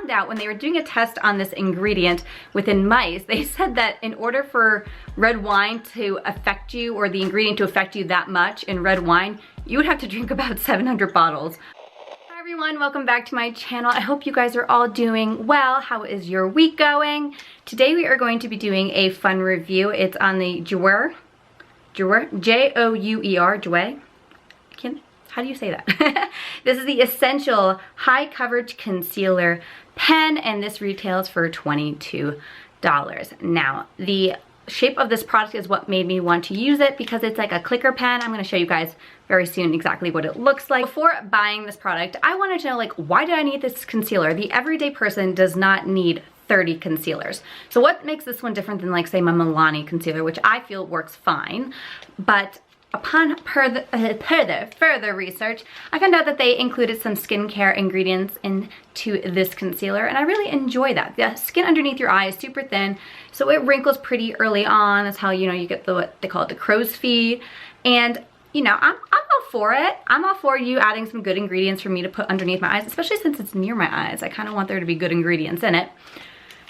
found out when they were doing a test on this ingredient within mice, they said that in order for red wine to affect you, or the ingredient to affect you that much in red wine, you would have to drink about 700 bottles. Hi everyone, welcome back to my channel. I hope you guys are all doing well. How is your week going? Today we are going to be doing a fun review. It's on the Jouer, J-O-U-E-R, Jouer. How do you say that? This is the Essential High Coverage Concealer Pen, and this retails for $22. Now, the shape of this product is what made me want to use it because it's like a clicker pen. I'm gonna show you guys very soon exactly what it looks like. Before buying this product, I wanted to know, like, why did I need this concealer? The everyday person does not need 30 concealers. So what makes this one different than, like, say, my Milani concealer, which I feel works fine, but upon further research, I found out that they included some skincare ingredients into this concealer, and I really enjoy that. The skin underneath your eye is super thin, so it wrinkles pretty early on. That's how, you know, you get what they call it, the crow's feet. And, you know, I'm all for it. I'm all for you adding some good ingredients for me to put underneath my eyes, especially since it's near my eyes. I kind of want there to be good ingredients in it.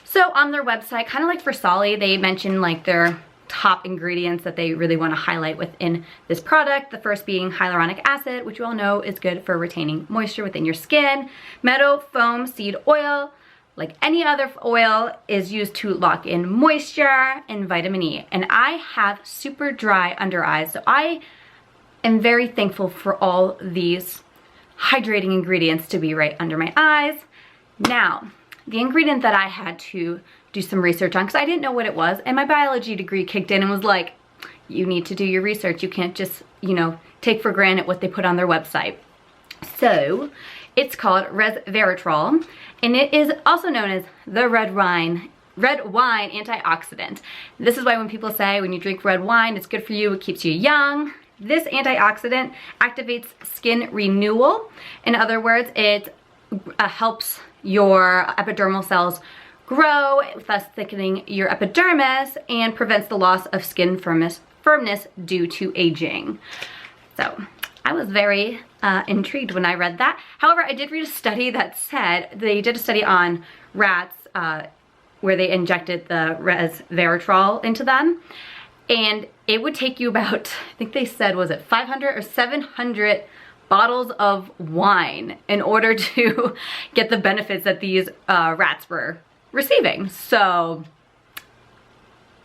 So on their website, kind of like for Solly, they mentioned like their top ingredients that they really want to highlight within this product. The first being hyaluronic acid, which you all know is good for retaining moisture within your skin. Meadow foam seed oil, like any other oil, is used to lock in moisture, and vitamin E. And I have super dry under eyes, so I am very thankful for all these hydrating ingredients to be right under my eyes. Now, the ingredient that I had to do some research on, because I didn't know what it was, and my biology degree kicked in and was like, you need to do your research. You can't just, you know, take for granted what they put on their website. So it's called resveratrol, and it is also known as the red wine antioxidant. This is why when people say when you drink red wine, it's good for you, it keeps you young. This antioxidant activates skin renewal. In other words, it helps your epidermal cells grow, thus thickening your epidermis, and prevents the loss of skin firmness due to aging. So I was very intrigued when I read that. However, I did read a study that said, they did a study on rats where they injected the resveratrol into them, and it would take you about, I think they said, was it 500 or 700 bottles of wine in order to get the benefits that these rats were receiving. So,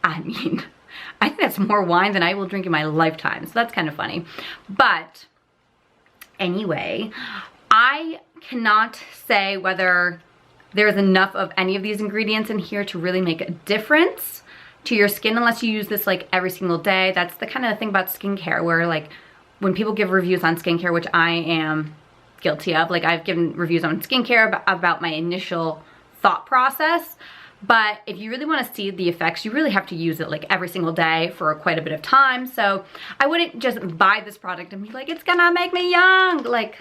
I mean, I think that's more wine than I will drink in my lifetime. So that's kind of funny. But anyway, I cannot say whether there's enough of any of these ingredients in here to really make a difference to your skin unless you use this like every single day. That's the kind of thing about skincare where, like, when people give reviews on skincare, which I am guilty of, like, I've given reviews on skincare about my initial thought process, but if you really want to see the effects, you really have to use it like every single day for quite a bit of time. So I wouldn't just buy this product and be like, it's gonna make me young. Like,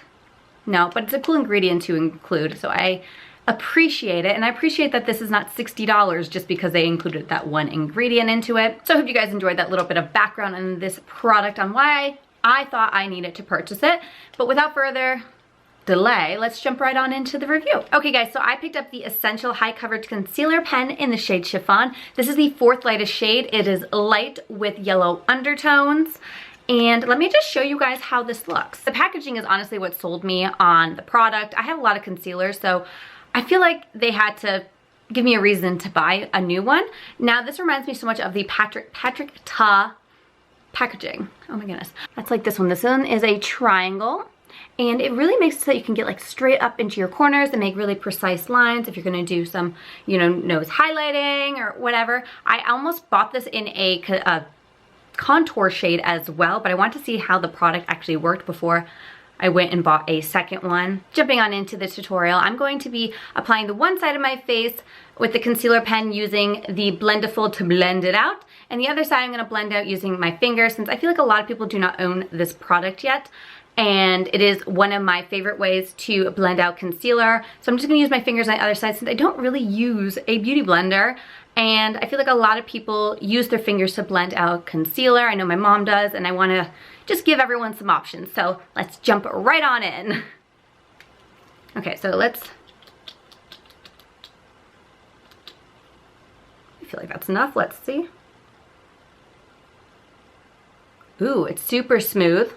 no, but it's a cool ingredient to include, so I appreciate it. And I appreciate that this is not $60 just because they included that one ingredient into it. So I hope you guys enjoyed that little bit of background on this product, on why I thought I needed to purchase it. But without further delay, let's jump right on into the review. Okay guys, so I picked up the Essential High Coverage Concealer Pen in the shade Chiffon. This is the fourth lightest shade. It is light with yellow undertones. And let me just show you guys how this looks. The packaging is honestly what sold me on the product. I have a lot of concealers, so I feel like they had to give me a reason to buy a new one. Now this reminds me so much of the Patrick Ta packaging. Oh my goodness. That's like this one. This one is a triangle, and it really makes it so that you can get like straight up into your corners and make really precise lines if you're gonna do some, you know, nose highlighting or whatever. I almost bought this in a contour shade as well, but I want to see how the product actually worked before I went and bought a second one. Jumping on into the tutorial, I'm going to be applying the one side of my face with the concealer pen using the Blendiful to blend it out, and the other side I'm gonna blend out using my finger, since I feel like a lot of people do not own this product yet. And it is one of my favorite ways to blend out concealer. So I'm just gonna use my fingers on the other side since I don't really use a beauty blender. And I feel like a lot of people use their fingers to blend out concealer. I know my mom does, and I wanna just give everyone some options. So let's jump right on in. Okay, so let's feel like that's enough. Let's see. Ooh, it's super smooth.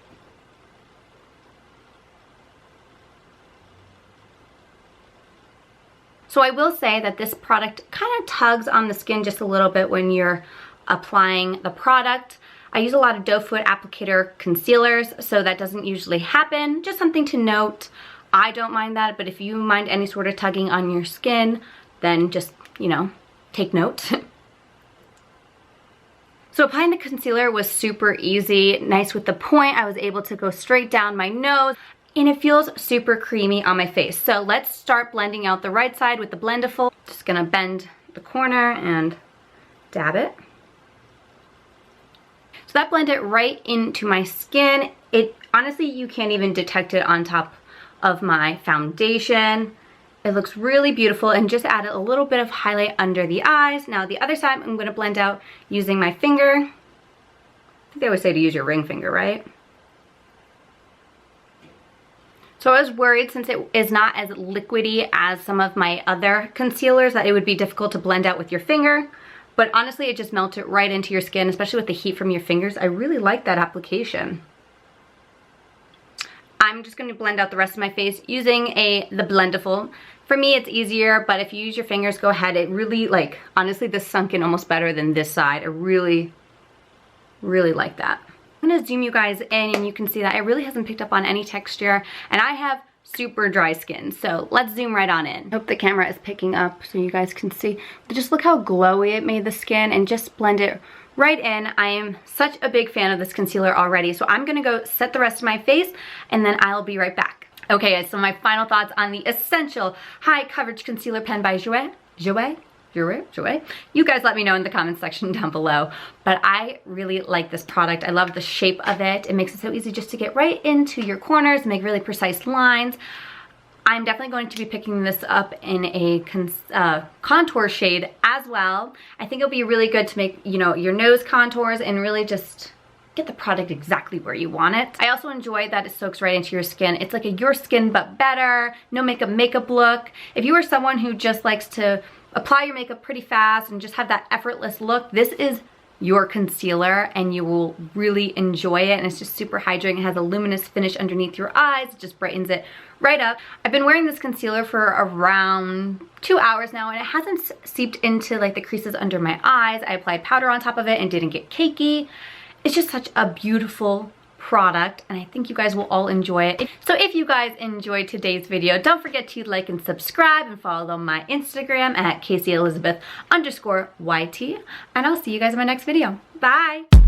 So I will say that this product kind of tugs on the skin just a little bit when you're applying the product. I use a lot of doe foot applicator concealers, so that doesn't usually happen. Just something to note. I don't mind that, but if you mind any sort of tugging on your skin, then just, you know, take note. So applying the concealer was super easy, nice with the point. I was able to go straight down my nose, and it feels super creamy on my face. So let's start blending out the right side with the Blendiful. Just gonna bend the corner and dab it. So that blended right into my skin. It honestly, you can't even detect it on top of my foundation. It looks really beautiful, and just added a little bit of highlight under the eyes. Now the other side I'm gonna blend out using my finger. I think they always say to use your ring finger, right? So I was worried, since it is not as liquidy as some of my other concealers, that it would be difficult to blend out with your finger. But honestly, it just melted right into your skin, especially with the heat from your fingers. I really like that application. I'm just gonna blend out the rest of my face using the Blendiful. For me, it's easier, but if you use your fingers, go ahead. It really, like, honestly, this sunk in almost better than this side. I really, really like that. I'm gonna zoom you guys in, and you can see that it really hasn't picked up on any texture, and I have super dry skin, so let's zoom right on in. I hope the camera is picking up so you guys can see. But just look how glowy it made the skin, and just blend it right in. I am such a big fan of this concealer already, so I'm gonna go set the rest of my face, and then I'll be right back. Okay guys, so my final thoughts on the Essential High Coverage Concealer Pen by Jouer. You guys let me know in the comments section down below. But I really like this product. I love the shape of it. It makes it so easy just to get right into your corners, make really precise lines. I'm definitely going to be picking this up in a contour shade as well. I think it'll be really good to make, you know, your nose contours and really just get the product exactly where you want it. I also enjoy that it soaks right into your skin. It's like a your skin but better, no makeup look. If you are someone who just likes to apply your makeup pretty fast and just have that effortless look, this is your concealer, and you will really enjoy it. And it's just super hydrating. It has a luminous finish underneath your eyes. It just brightens it right up. I've been wearing this concealer for around 2 hours now, and it hasn't seeped into like the creases under my eyes. I applied powder on top of it and didn't get cakey. It's just such a beautiful product, and I think you guys will all enjoy it. So if you guys enjoyed today's video, don't forget to like and subscribe, and follow my Instagram at KCElizabeth_YT, and I'll see you guys in my next video. Bye!